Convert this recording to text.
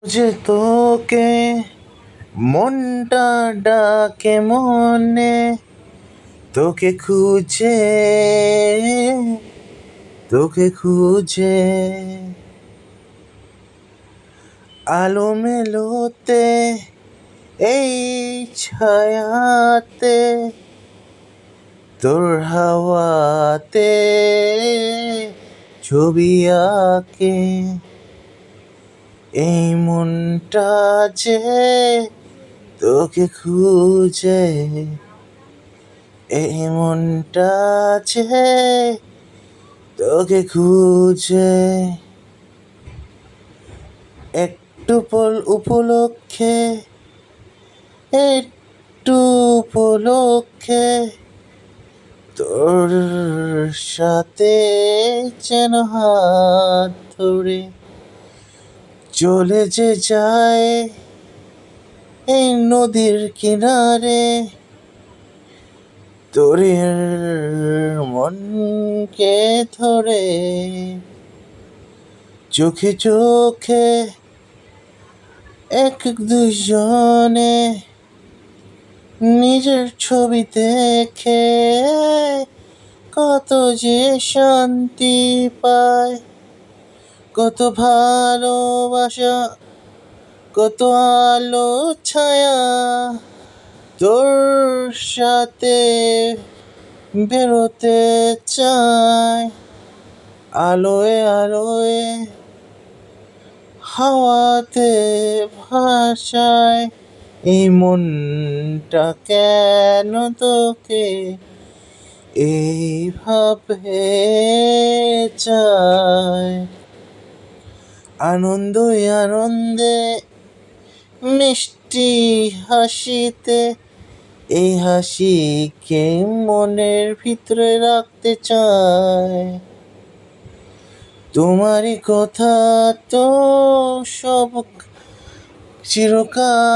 যে তোকে মনটা ডাকে মনে, তোকে খুঁজে তোকে খুঁজে আলো মেলোতে এই ছায়াতে, তোর হাওয়াতে ছবি আঁকে এই মনটা যে তোকে খুঁজে, এই মনটা যে তোকে খুঁজে। একটু উপলক্ষে, একটু উপলক্ষে তোর সাথে যেন হাত ধরে চলে যে যায় এই নদীর কিনারে, তোর মনকে ধরে চোখে চোখে এক দুজনে নিজের ছবি দেখে কত যে শান্তি পায়, কত ভালোবাসা, কত আলো ছায়া তোর সাথে বেরোতে চায়। আলোয় আলোয় হাওয়াতে ভাসায় এই মনটা কেন তোকে এইভাবে চায়। আনন্দই আনন্দে মিষ্টি হাসিতে এই হাসিকে মনের ভিতরে রাখতে চায়। তোমারই কথা তো সব চিরকাল